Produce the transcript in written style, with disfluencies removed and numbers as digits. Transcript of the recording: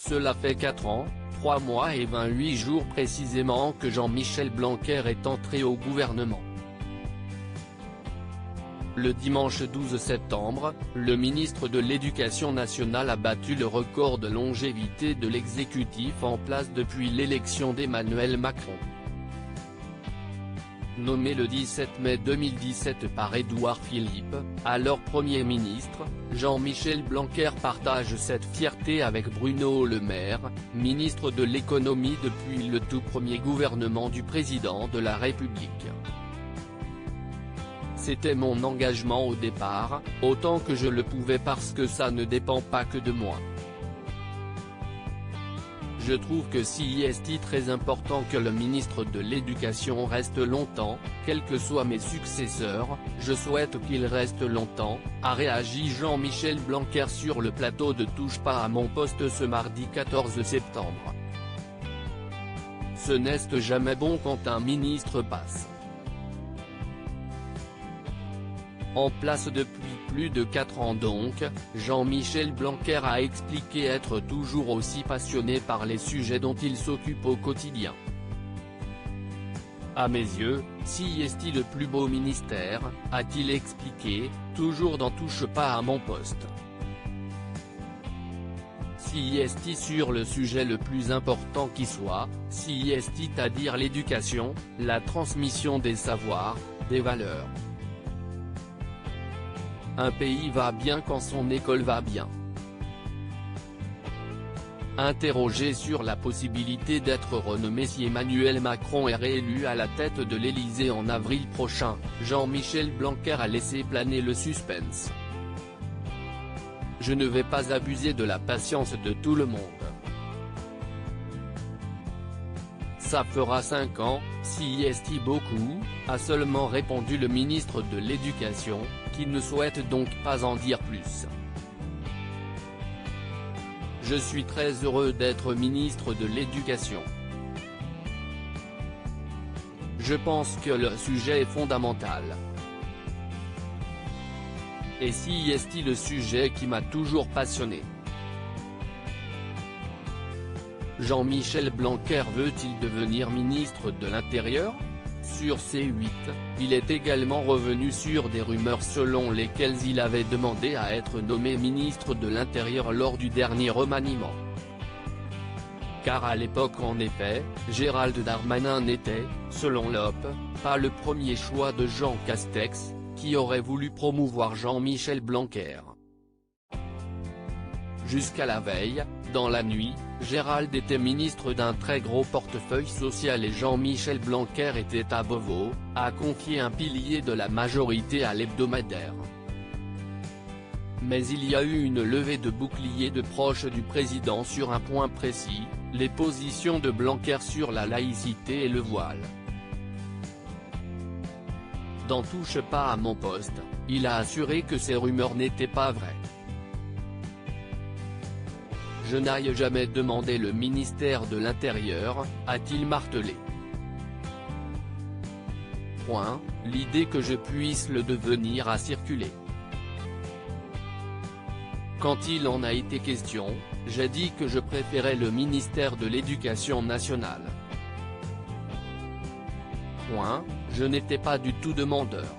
Cela fait 4 ans, 3 mois et 28 jours précisément que Jean-Michel Blanquer est entré au gouvernement. Le dimanche 12 septembre, le ministre de l'Éducation nationale a battu le record de longévité de l'exécutif en place depuis l'élection d'Emmanuel Macron. Nommé le 17 mai 2017 par Édouard Philippe, alors Premier ministre, Jean-Michel Blanquer partage cette fierté avec Bruno Le Maire, ministre de l'économie depuis le tout premier gouvernement du président de la République. C'était mon engagement au départ, autant que je le pouvais parce que ça ne dépend pas que de moi. Je trouve que c'est très important que le ministre de l'Éducation reste longtemps, quels que soient mes successeurs, je souhaite qu'il reste longtemps, a réagi Jean-Michel Blanquer sur le plateau de Touche pas à mon poste ce mardi 14 septembre. Ce n'est jamais bon quand un ministre passe en place depuis plus de 4 ans donc, Jean-Michel Blanquer a expliqué être toujours aussi passionné par les sujets dont il s'occupe au quotidien. À mes yeux, c'est le plus beau ministère, a-t-il expliqué, toujours n'en touche pas à mon poste. C'est sur le sujet le plus important qui soit, c'est-à-dire l'éducation, la transmission des savoirs, des valeurs. Un pays va bien quand son école va bien. Interrogé sur la possibilité d'être renommé si Emmanuel Macron est réélu à la tête de l'Élysée en avril prochain, Jean-Michel Blanquer a laissé planer le suspense. Je ne vais pas abuser de la patience de tout le monde. Ça fera 5 ans, c'est beaucoup, a seulement répondu le ministre de l'Éducation, qui ne souhaite donc pas en dire plus. Je suis très heureux d'être ministre de l'Éducation. Je pense que le sujet est fondamental. Et c'est le sujet qui m'a toujours passionné. Jean-Michel Blanquer veut-il devenir ministre de l'Intérieur ? Sur C8, il est également revenu sur des rumeurs selon lesquelles il avait demandé à être nommé ministre de l'Intérieur lors du dernier remaniement. Car à l'époque en effet, Gérald Darmanin n'était, selon l'OP, pas le premier choix de Jean Castex, qui aurait voulu promouvoir Jean-Michel Blanquer. Jusqu'à la veille, dans la nuit, Gérald était ministre d'un très gros portefeuille social et Jean-Michel Blanquer était à Beauvau, a confié un pilier de la majorité à l'hebdomadaire. Mais il y a eu une levée de bouclier de proches du président sur un point précis, les positions de Blanquer sur la laïcité et le voile. Dans Touche pas à mon poste, il a assuré que ces rumeurs n'étaient pas vraies. Je n'aille jamais demander le ministère de l'Intérieur, a-t-il martelé. L'idée que je puisse le devenir a circulé. Quand il en a été question, j'ai dit que je préférais le ministère de l'Éducation nationale. Je n'étais pas du tout demandeur.